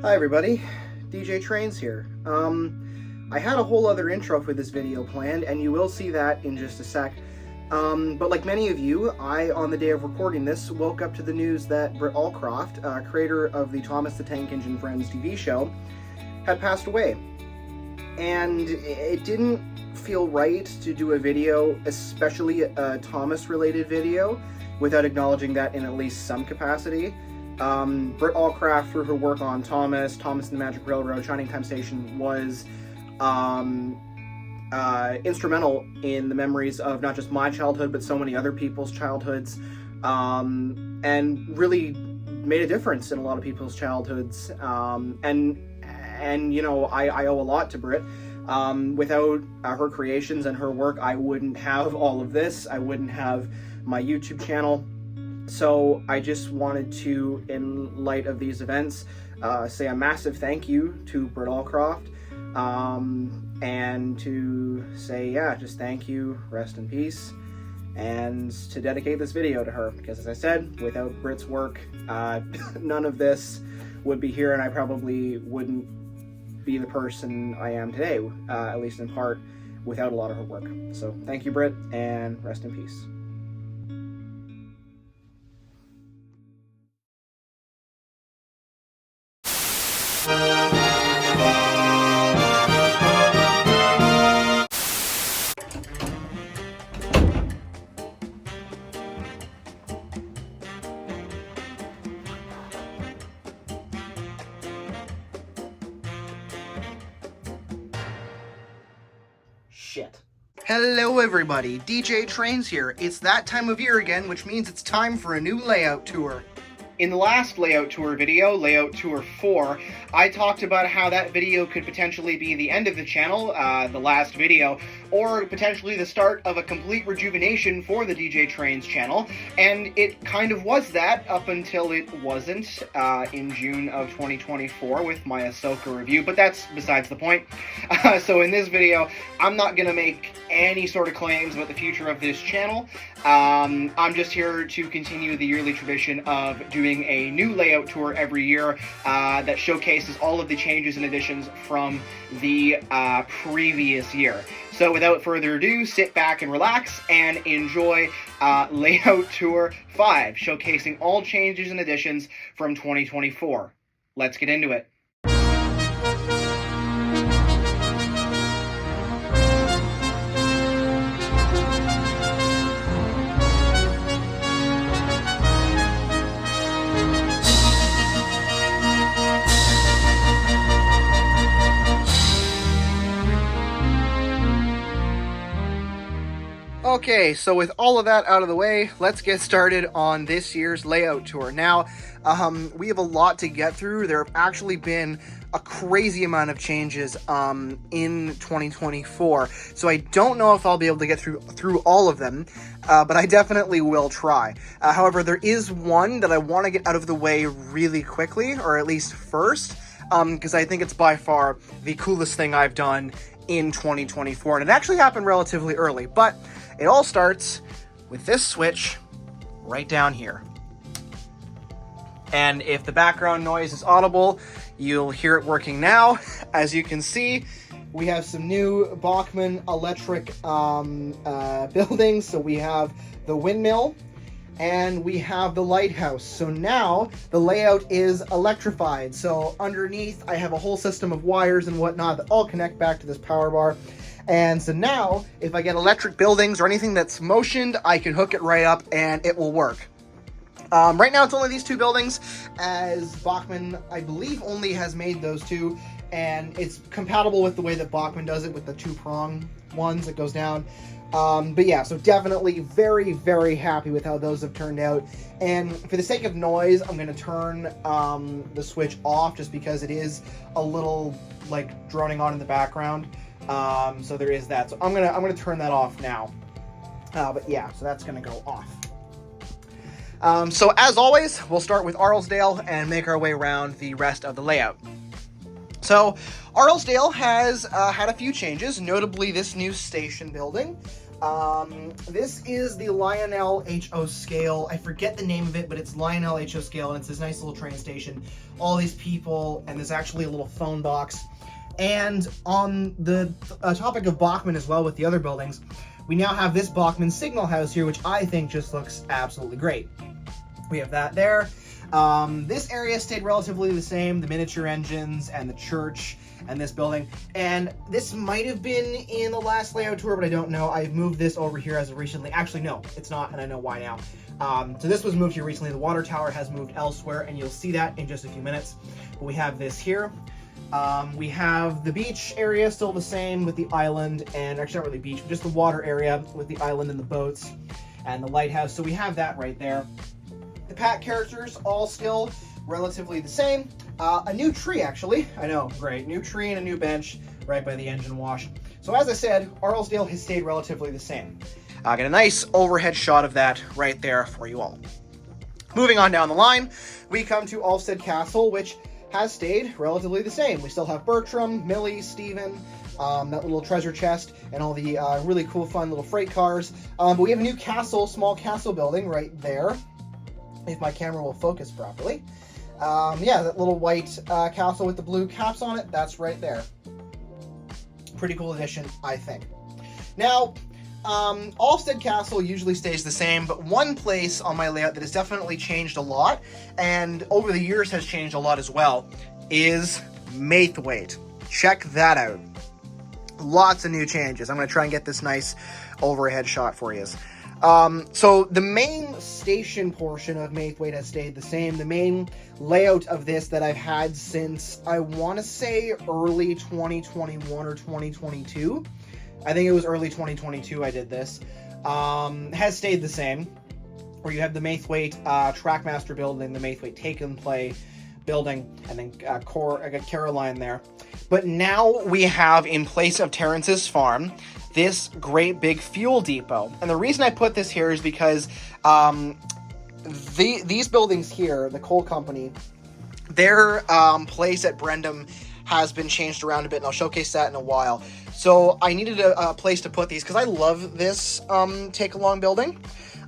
Hi everybody, DJ Trains here. I had a whole other intro for this video planned, and you will see that in just a sec. But like many of you, I, on the day of recording this, woke up to the news that Britt Allcroft, creator of the Thomas the Tank Engine Friends TV show, had passed away. And it didn't feel right to do a video, especially a Thomas-related video, without acknowledging that in at least some capacity. Britt Allcroft, through her work on Thomas and the Magic Railroad, Shining Time Station, was instrumental in the memories of not just my childhood, but so many other people's childhoods, and really made a difference in a lot of people's childhoods. And you know, I owe a lot to Britt. Without her creations and her work, I wouldn't have all of this. I wouldn't have my YouTube channel. So I just wanted to, in light of these events, say a massive thank you to Britt Allcroft, and to say, yeah, just thank you, rest in peace, and to dedicate this video to her, because as I said, without Britt's work, none of this would be here, and I probably wouldn't be the person I am today, at least in part, without a lot of her work. So thank you, Britt, and rest in peace. Shit. Hello everybody, DJ Trains here. It's that time of year again, which means it's time for a new layout tour. In the last layout tour video, layout tour 4, I talked about how that video could potentially be the end of the channel, the last video, or potentially the start of a complete rejuvenation for the DJ Trains channel, and it kind of was that up until it wasn't in June of 2024 with my Ahsoka review, but that's besides the point. So in this video, I'm not going to make any sort of claims about the future of this channel. I'm just here to continue the yearly tradition of doing a new layout tour every year that showcases all of the changes and additions from the previous year. So without further ado, sit back and relax and enjoy layout tour 5, showcasing all changes and additions from 2024. Let's get into it. Okay, so with all of that out of the way, let's get started on this year's layout tour. Now, we have a lot to get through. There have actually been a crazy amount of changes in 2024, so I don't know if I'll be able to get through all of them, but I definitely will try. However, there is one that I want to get out of the way really quickly, or at least first, because I think it's by far the coolest thing I've done in 2024, and it actually happened relatively early, but it all starts with this switch right down here. And if the background noise is audible, you'll hear it working now. As you can see, we have some new Bachmann electric buildings. So we have the windmill and we have the lighthouse. So now the layout is electrified. So underneath I have a whole system of wires and whatnot that all connect back to this power bar. And so now, if I get electric buildings or anything that's motioned, I can hook it right up and it will work. Right now it's only these two buildings, as Bachmann, I believe, only has made those two, and it's compatible with the way that Bachmann does it with the two-prong ones that goes down. But yeah, so definitely very, very happy with how those have turned out. And for the sake of noise, I'm going to turn the switch off just because it is a little, like, droning on in the background. So there is that. So I'm gonna turn that off now. But yeah, so that's gonna go off. So as always, we'll start with Arlesdale and make our way around the rest of the layout. So Arlesdale has had a few changes, notably this new station building. This is the Lionel HO scale. I forget the name of it, but it's Lionel HO scale, and it's this nice little train station. All these people, and there's actually a little phone box. And on the topic of Bachmann as well with the other buildings, we now have this Bachmann signal house here, which I think just looks absolutely great. We have that there. This area stayed relatively the same, the miniature engines and the church and this building. And this might have been in the last layout tour, but I don't know. I've moved this over here as of recently. Actually, no, it's not, and I know why now. So this was moved here recently. The water tower has moved elsewhere, and you'll see that in just a few minutes. But we have this here. We have the beach area still the same with the island, and actually not really beach, but just the water area with the island and the boats and the lighthouse. So we have that right there. The pack characters all still relatively the same. A new tree, actually. I know, great. New tree and a new bench right by the engine wash. So as I said, Arlesdale has stayed relatively the same. Get a nice overhead shot of that right there for you all. Moving on down the line, we come to Arlesdale Castle, which has stayed relatively the same. We still have Bertram, Millie, Stephen, that little treasure chest, and all the really cool, fun little freight cars. But we have a new castle, small castle building right there, if my camera will focus properly. Yeah, that little white castle with the blue caps on it, that's right there. Pretty cool addition, I think. Now, Arlesdale Castle usually stays the same, but one place on my layout that has definitely changed a lot, and over the years has changed a lot as well, is Mwellsworth. Check that out. Lots of new changes. I'm going to try and get this nice overhead shot for you. So the main station portion of Mwellsworth has stayed the same. The main layout of this that I've had since, I want to say, early 2021 or 2022. I think it was early 2022 I did this. Has stayed the same. Where you have the Mwellsworth Trackmaster building, the Mwellsworth Take and Play building, and then Caroline there. But now we have, in place of Terrence's farm, this great big fuel depot. And the reason I put this here is because these buildings here, the coal company, their place at Brendam has been changed around a bit, and I'll showcase that in a while. So I needed a place to put these, because I love this take-along building.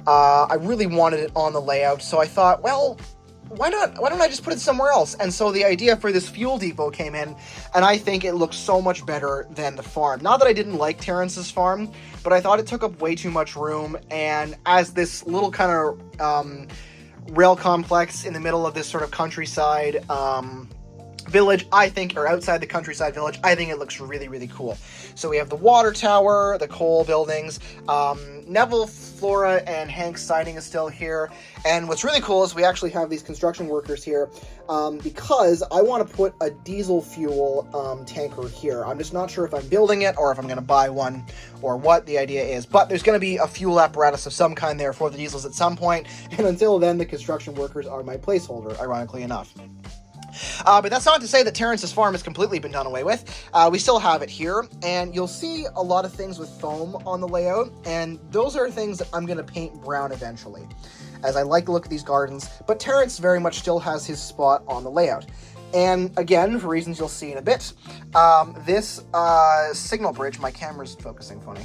I really wanted it on the layout, so I thought, well, why don't I just put it somewhere else? And so the idea for this fuel depot came in, and I think it looks so much better than the farm. Not that I didn't like Terrence's farm, but I thought it took up way too much room, and as this little kind of rail complex in the middle of this sort of countryside village, I think, or outside the countryside village, I think it looks really, really cool. So we have the water tower, the coal buildings, Neville, Flora, and Hank's siding is still here. And what's really cool is we actually have these construction workers here because I want to put a diesel fuel tanker here. I'm just not sure if I'm building it or if I'm going to buy one or what the idea is. But there's going to be a fuel apparatus of some kind there for the diesels at some point. And until then, the construction workers are my placeholder, ironically enough. But that's not to say that Terrence's farm has completely been done away with. We still have it here, and you'll see a lot of things with foam on the layout, and those are things that I'm going to paint brown eventually, as I like the look of these gardens, but Terrence very much still has his spot on the layout. And again, for reasons you'll see in a bit, this signal bridge, my camera's focusing funny,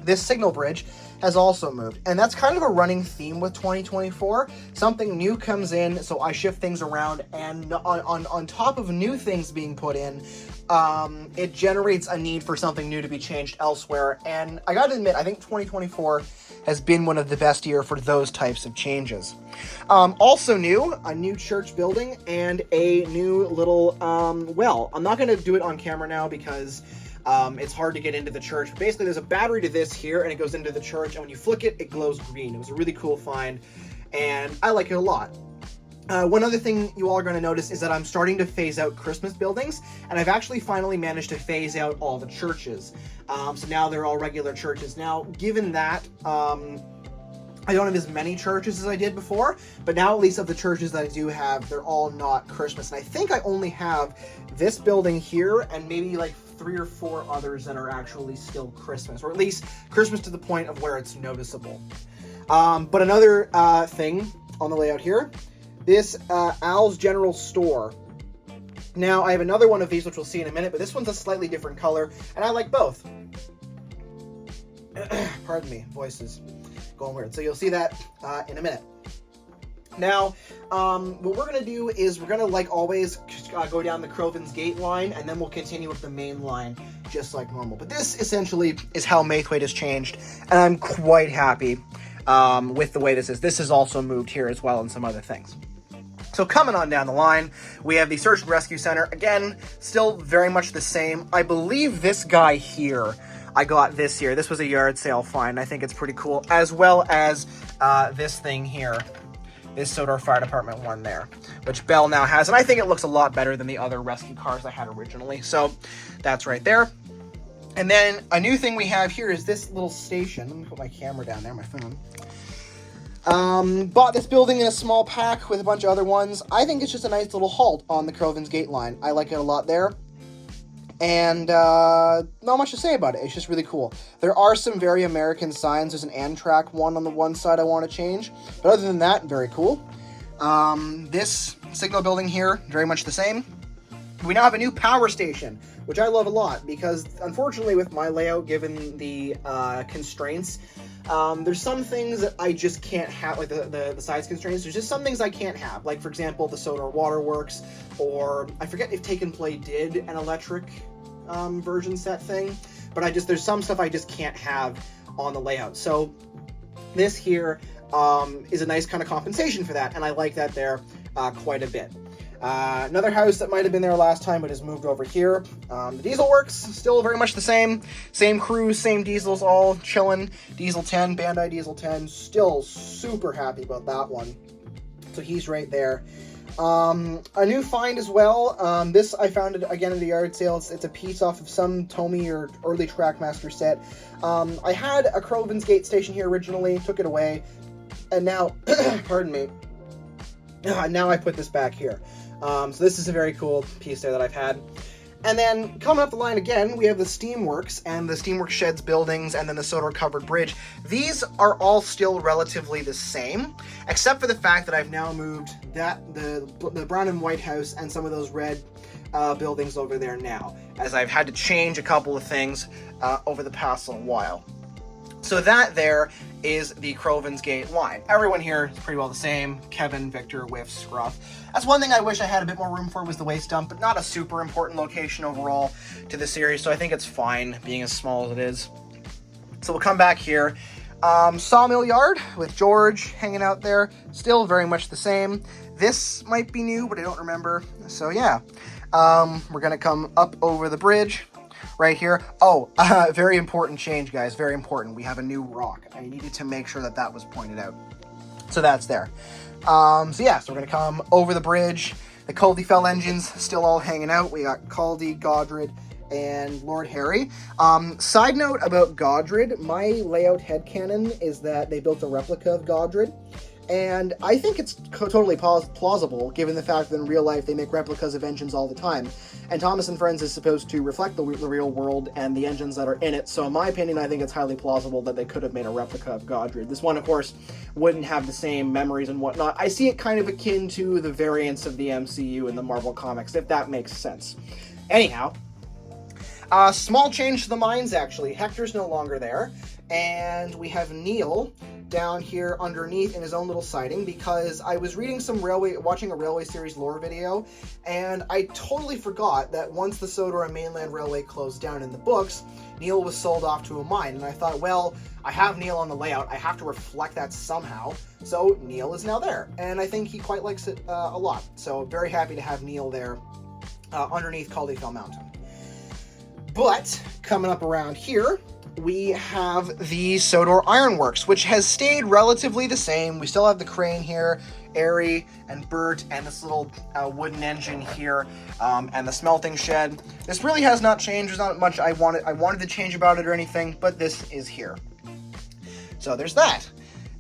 this signal bridge has also moved, and that's kind of a running theme with 2024. Something new comes in, so I shift things around, and on top of new things being put in, it generates a need for something new to be changed elsewhere. And I gotta admit, I think 2024 has been one of the best year for those types of changes. Also new, a new church building and a new little well. I'm not gonna do it on camera now because it's hard to get into the church. But basically, there's a battery to this here, and it goes into the church, and when you flick it, it glows green. It was a really cool find, and I like it a lot. One other thing you all are going to notice is that I'm starting to phase out Christmas buildings, and I've actually finally managed to phase out all the churches. So now they're all regular churches. Now, given that, I don't have as many churches as I did before, but now at least of the churches that I do have, they're all not Christmas. And I think I only have this building here and maybe like 3 or 4 others that are actually still Christmas, or at least Christmas to the point of where it's noticeable. But another thing on the layout here, this Al's General Store. Now, I have another one of these, which we'll see in a minute, but this one's a slightly different color, and I like both. Pardon me, voice is going weird. So you'll see that in a minute. Now, what we're going to do is we're going to, like always, go down the Coven's Gate line, and then we'll continue with the main line, just like normal. But this, essentially, is how Maythwaite has changed, and I'm quite happy with the way this is. This has also moved here as well, and some other things. So coming on down the line, we have the Search and Rescue Center. Again, still very much the same. I believe this guy here, I got this year. This was a yard sale find. I think it's pretty cool. As well as this thing here. This Sodor Fire Department one there, which Bell now has. And I think it looks a lot better than the other rescue cars I had originally. So that's right there. And then a new thing we have here is this little station. Let me put my camera down there, my phone. Bought this building in a small pack with a bunch of other ones. I think it's just a nice little halt on the Coven's Gate line. I like it a lot there. And not much to say about it. It's just really cool. There are some very American signs. There's an Amtrak one on the one side I want to change. But other than that, very cool. This signal building here, very much the same. We now have a new power station, which I love a lot because, unfortunately, with my layout, given the constraints, there's some things that I just can't have, like the size constraints. There's just some things I can't have, like, for example, the Sodor Waterworks, or I forget if Take and Play did an electric version set thing, but there's some stuff I just can't have on the layout. So this here is a nice kind of compensation for that, and I like that there quite a bit. Another house that might have been there last time but has moved over here. The Diesel Works, still very much the same. Same crews, same diesels, all chilling. Diesel 10, Bandai Diesel 10, still super happy about that one. So he's right there. A new find as well. This I found it again at the yard sale. It's a piece off of some Tomy or early Trackmaster set. I had a Coven's Gate station here originally, took it away, and now, pardon me, now I put this back here. So this is a very cool piece there that I've had. And then coming up the line again, we have the Steamworks and the Steamworks Sheds buildings and then the Sodor Covered Bridge. These are all still relatively the same, except for the fact that I've now moved the brown and white house and some of those red buildings over there now, as I've had to change a couple of things over the past little while. So that there is the Coven's Gate line. Everyone here is pretty well the same. Kevin, Victor, Whiff, Scruff. That's one thing I wish I had a bit more room for, was the waste dump, but not a super important location overall to the series, so I think it's fine being as small as it is. So we'll come back here. Sawmill Yard with George hanging out there. Still very much the same. This might be new, but I don't remember. So yeah. We're going to come up over the bridge. Right here. Oh, very important change, guys. Very important. We have a new rock. I needed to make sure that that was pointed out. So that's there. So yeah, so we're going to come over the bridge. The Caldy engines still all hanging out. We got Caldy, Godred, and Lord Harry. Side note about Godred, my layout headcanon is that they built a replica of Godred. And I think it's totally plausible, given the fact that in real life they make replicas of engines all the time. And Thomas & Friends is supposed to reflect the real world and the engines that are in it, so in my opinion, I think it's highly plausible that they could have made a replica of Godred. This one, of course, wouldn't have the same memories and whatnot. I see it kind of akin to the variants of the MCU and the Marvel Comics, if that makes sense. Anyhow, small change to the mines, actually. Hector's no longer there, and we have Neil down here underneath in his own little siding, because I was reading watching a Railway Series lore video, and I totally forgot that once the Sodor and Mainland Railway closed down in the books, Neil was sold off to a mine, and I thought, well, I have Neil on the layout, I have to reflect that somehow, so Neil is now there, and I think he quite likes it a lot, so very happy to have Neil there underneath Caldyfell Mountain. But, coming up around here, we have the Sodor Ironworks, which has stayed relatively the same. We still have the crane here, Airy and Bert, and this little wooden engine here, and the smelting shed. This really has not changed. There's not much I wanted to change about it or anything, but this is here. So there's that.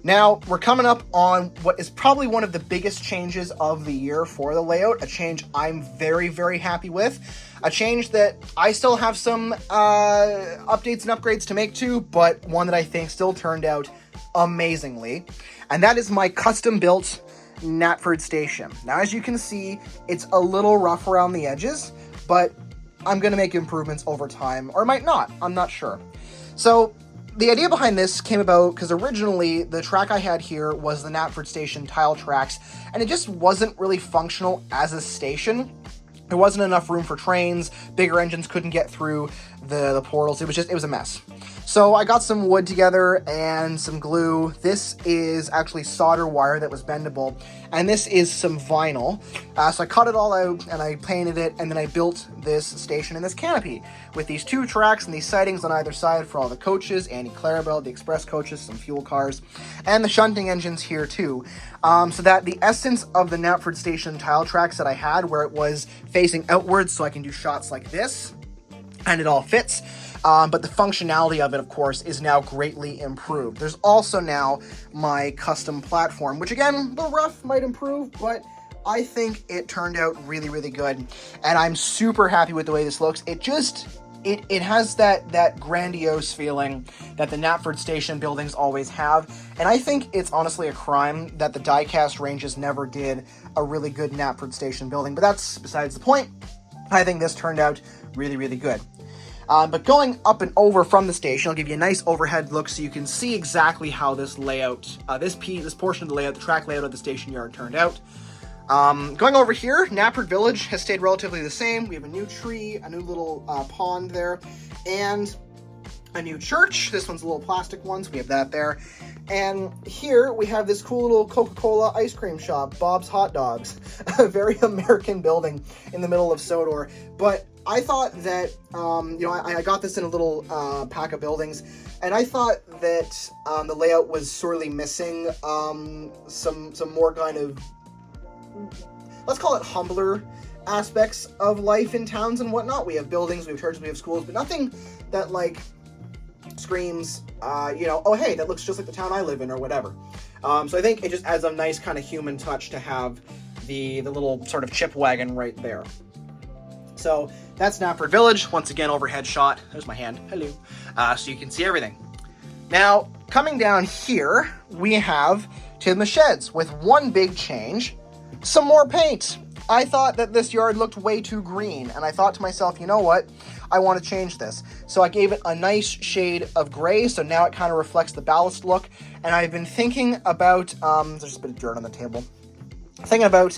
Now, we're coming up on what is probably one of the biggest changes of the year for the layout, a change I'm very, very happy with, a change that I still have some updates and upgrades to make to, but one that I think still turned out amazingly, and that is my custom-built Knapford Station. Now, as you can see, it's a little rough around the edges, but I'm going to make improvements over time, or I might not, I'm not sure. So, the idea behind this came about because originally the track I had here was the Knapford Station tile tracks, and it just wasn't really functional as a station. There wasn't enough room for trains, bigger engines couldn't get through the portals. It was a mess. So I got some wood together and some glue. This is actually solder wire that was bendable, and this is some vinyl. So I cut it all out and I painted it, and then I built this station in this canopy with these 2 tracks and these sidings on either side for all the coaches, Annie Clarabelle, the express coaches, some fuel cars, and the shunting engines here too. So that the essence of the Knapford Station tile tracks that I had, where it was facing outwards so I can do shots like this, and it all fits. But the functionality of it, of course, is now greatly improved. There's also now my custom platform, which again, the rough might improve, but I think it turned out really, really good. And I'm super happy with the way this looks. It has that grandiose feeling that the Knapford Station buildings always have. And I think it's honestly a crime that the die-cast ranges never did a really good Knapford Station building, but that's besides the point. I think this turned out really, really good. But going up and over from the station, I'll give you a nice overhead look so you can see exactly how this layout, this portion of the layout, the track layout of the station yard turned out. Going over here, Knapford Village has stayed relatively the same. We have a new tree, a new little pond there, and a new church. This one's a little plastic one, so we have that there. And here we have this cool little Coca-Cola ice cream shop, Bob's Hot Dogs. A very American building in the middle of Sodor. But I thought that, I got this in a little pack of buildings, and I thought that the layout was sorely missing some more kind of, let's call it humbler aspects of life in towns and whatnot. We have buildings, we have churches, we have schools, but nothing that, like, screams, oh, hey, that looks just like the town I live in, or whatever. So I think it just adds a nice kind of human touch to have the little sort of chip wagon right there. So that's Knapford Village. Once again, overhead shot. There's my hand. Hello. So you can see everything. Now, coming down here, we have Tidmouth Sheds with one big change. Some more paint. I thought that this yard looked way too green, and I thought to myself, you know what? I want to change this. So I gave it a nice shade of gray, so now it kind of reflects the ballast look. And I've been thinking about, there's just a bit of dirt on the table. Thinking about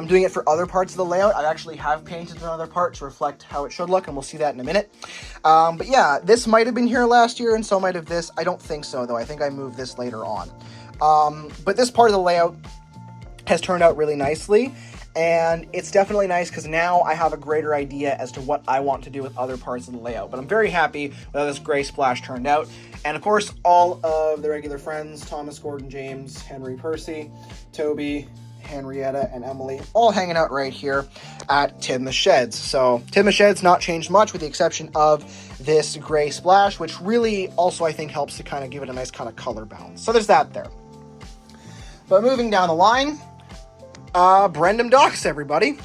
doing it for other parts of the layout. I actually have painted another part to reflect how it should look, and we'll see that in a minute. But yeah, this might have been here last year, and so might have this. I don't think so, though. I think I moved this later on. But this part of the layout has turned out really nicely, and it's definitely nice because now I have a greater idea as to what I want to do with other parts of the layout. But I'm very happy with how this gray splash turned out. And of course, all of the regular friends, Thomas, Gordon, James, Henry, Percy, Toby, Henrietta, and Emily, all hanging out right here at Tidmouth Sheds. So Tidmouth Sheds not changed much with the exception of this gray splash, which really also I think helps to kind of give it a nice kind of color balance. So there's that there. But moving down the line, Brendam Docks, everybody.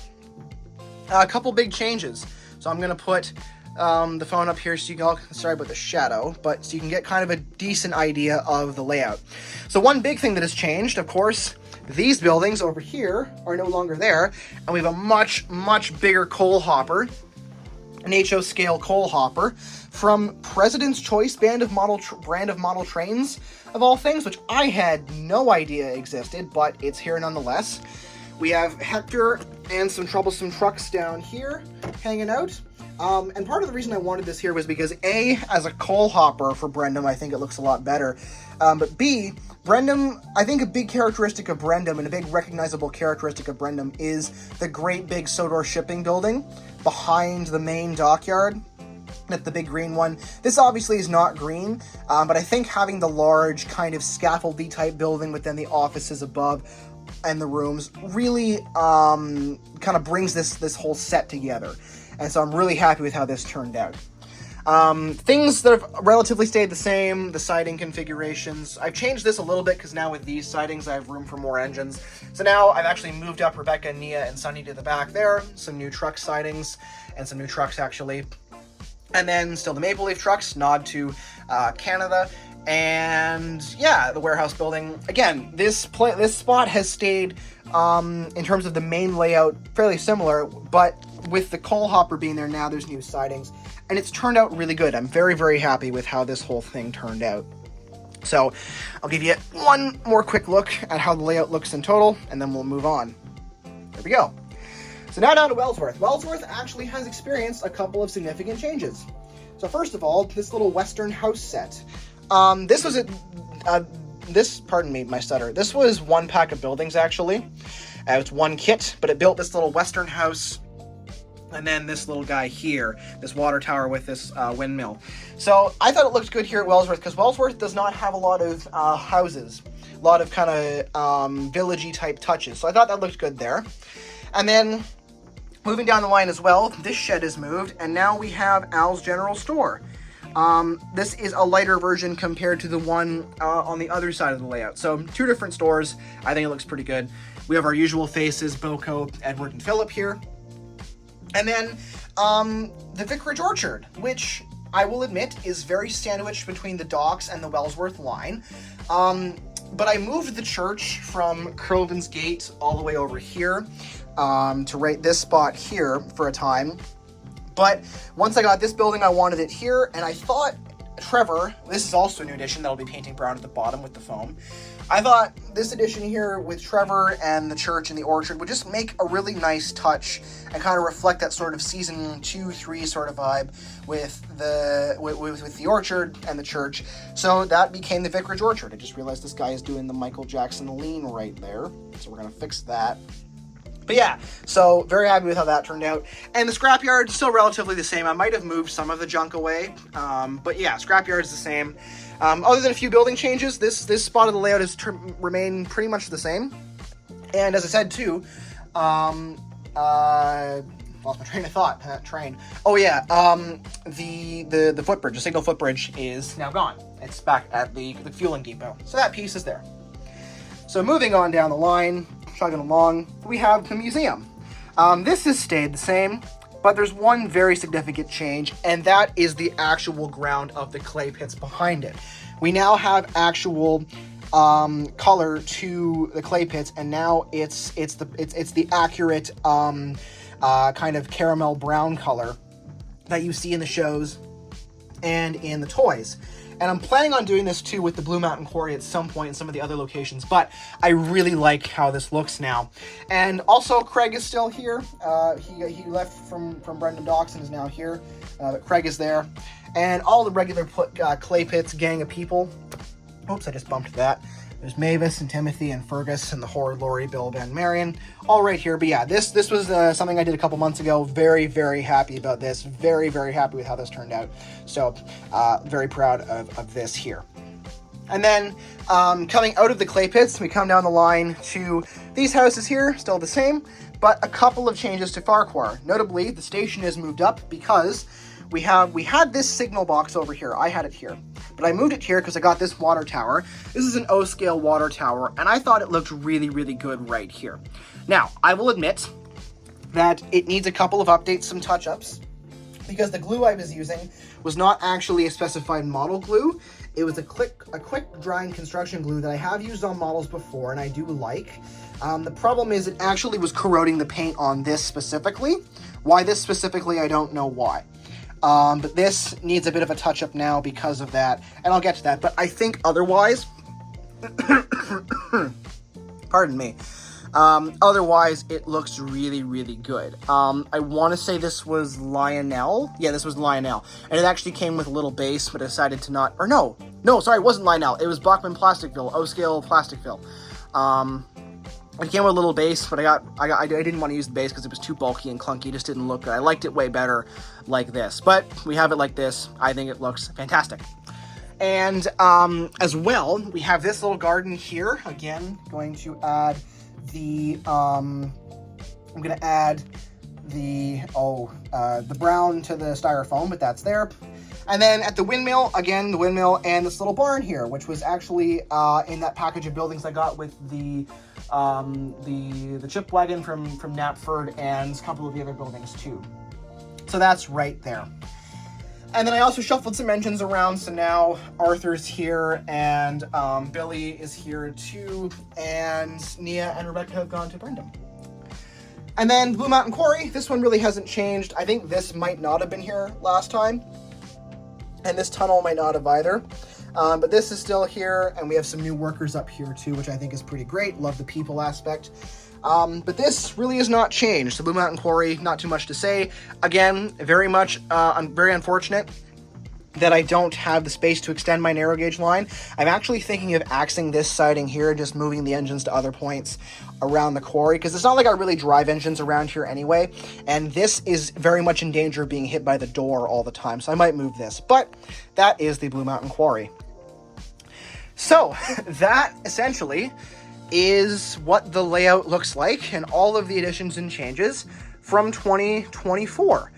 A couple big changes. So I'm going to put the phone up here so you can, sorry about the shadow, but so you can get kind of a decent idea of the layout. So one big thing that has changed, of course, these buildings over here are no longer there, and we have a much, much bigger coal hopper, an HO scale coal hopper from President's Choice brand of model trains, of all things, which I had no idea existed, but it's here nonetheless. We have Hector and some troublesome trucks down here hanging out. And part of the reason I wanted this here was because A, as a coal hopper for Brendam, I think it looks a lot better. But B, Brendam, I think a big characteristic of Brendam and a big recognizable characteristic of Brendam is the great big Sodor shipping building behind the main dockyard. At the big green one. This obviously is not green, but I think having the large kind of scaffoldy type building with then the offices above and the rooms really kind of brings this whole set together. And so I'm really happy with how this turned out. Things that have relatively stayed the same, the siding configurations. I've changed this a little bit because now with these sidings I have room for more engines. So now I've actually moved up Rebecca, Nia, and Sunny to the back there. Some new truck sidings and some new trucks actually. And then still the Maple Leaf trucks, nod to Canada. And yeah, the warehouse building. Again, this spot has stayed, in terms of the main layout, fairly similar, but with the coal hopper being there now, there's new sidings, and it's turned out really good. I'm very, very happy with how this whole thing turned out. So I'll give you one more quick look at how the layout looks in total, and then we'll move on. There we go. So now down to Wellsworth. Wellsworth actually has experienced a couple of significant changes. So first of all, this little western house set. This was pardon me, my stutter. This was one pack of buildings, actually. It's one kit, but it built this little western house, and then this little guy here, this water tower with this windmill. So I thought it looked good here at Wellsworth, because Wellsworth does not have a lot of houses, a lot of kind of villagey type touches. So I thought that looked good there. And then moving down the line as well, this shed is moved, and now we have Al's General Store. This is a lighter version compared to the one on the other side of the layout. So 2 different stores. I think it looks pretty good. We have our usual faces, Boko, Edward, and Philip here. And then the Vicarage Orchard, which I will admit is very sandwiched between the docks and the Wellsworth line. But I moved the church from Curlvin's Gate all the way over here to right this spot here for a time. But once I got this building, I wanted it here, and I thought Trevor, this is also a new addition that'll be painting brown at the bottom with the foam. I thought this addition here with Trevor and the church and the orchard would just make a really nice touch and kind of reflect that sort of season 2, 3 sort of vibe with the orchard and the church. So that became the Vicarage Orchard. I just realized this guy is doing the Michael Jackson lean right there, so we're gonna fix that. But yeah, so very happy with how that turned out. And the scrapyard is still relatively the same. I might have moved some of the junk away, but yeah, scrapyard is the same. Other than a few building changes, this spot of the layout has remained pretty much the same. And as I said too, lost my train of thought. Oh yeah, the footbridge, the signal footbridge is now gone. It's back at the fueling depot. So that piece is there. So moving on down the line, chugging along, we have the museum. This has stayed the same, but there's one very significant change, and that is the actual ground of the clay pits behind it. We now have actual color to the clay pits, and now it's the accurate kind of caramel brown color that you see in the shows and in the toys. And I'm planning on doing this too with the Blue Mountain Quarry at some point in some of the other locations, but I really like how this looks now. And also, Craig is still here. He left from Brendam Docks and is now here, but Craig is there. And all the regular clay pits gang of people. Oops, I just bumped that. There's Mavis and Timothy and Fergus and the Horde, Lori, Bill, Ben, Marion, all right here. But yeah, this was something I did a couple months ago. Very, very happy about this. Very, very happy with how this turned out. So very proud of this here. And then coming out of the clay pits, we come down the line to these houses here, still the same, but a couple of changes to Farquhar. Notably, the station is moved up because we had this signal box over here. I had it here. But I moved it here because I got this water tower. This is an O-scale water tower, and I thought it looked really, really good right here. Now, I will admit that it needs a couple of updates, some touch-ups, because the glue I was using was not actually a specified model glue. It was a quick drying construction glue that I have used on models before, and I do like. The problem is it actually was corroding the paint on this specifically. Why this specifically, I don't know why. But this needs a bit of a touch-up now because of that, and I'll get to that. But I think otherwise, pardon me, otherwise it looks really, really good. I want to say this was Lionel. Yeah, this was Lionel. And it actually came with a little base, but I decided to not, or no, sorry, it wasn't Lionel. It was Bachmann Plastic Fill, O-scale plastic fill. It came with a little base, but I didn't want to use the base because it was too bulky and clunky. It just didn't look good. I liked it way better like this. But we have it like this. I think it looks fantastic. And as well, we have this little garden here. Again, going to add the I'm going to add the brown to the styrofoam, but that's there. And then at the windmill, again, the windmill and this little barn here, which was actually in that package of buildings I got with the chip wagon from Knapford and a couple of the other buildings too. So that's right there. And then I also shuffled some engines around, so now Arthur's here, and Billy is here too, and Nia and Rebecca have gone to Brendam. And then Blue Mountain Quarry, this one really hasn't changed. I think this might not have been here last time, and this tunnel might not have either. But this is still here, and we have some new workers up here too, which I think is pretty great. Love the people aspect. But this really has not changed. The Blue Mountain Quarry, not too much to say. Again, very unfortunate that I don't have the space to extend my narrow gauge line. I'm actually thinking of axing this siding here, just moving the engines to other points around the quarry, because it's not like I really drive engines around here anyway, and this is very much in danger of being hit by the door all the time, so I might move this. But that is the Blue Mountain Quarry. So that essentially is what the layout looks like and all of the additions and changes from 2024.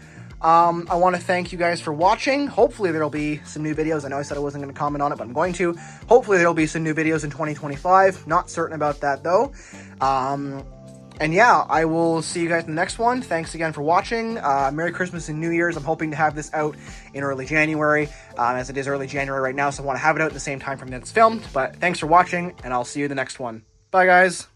I want to thank you guys for watching. Hopefully there'll be some new videos. I know I said I wasn't going to comment on it, but I'm going to. Hopefully there'll be some new videos in 2025. Not certain about that though. And yeah, I will see you guys in the next one. Thanks again for watching. Merry Christmas and New Year's. I'm hoping to have this out in early January, as it is early January right now, so I want to have it out at the same time from that it's filmed. But thanks for watching, and I'll see you in the next one. Bye, guys.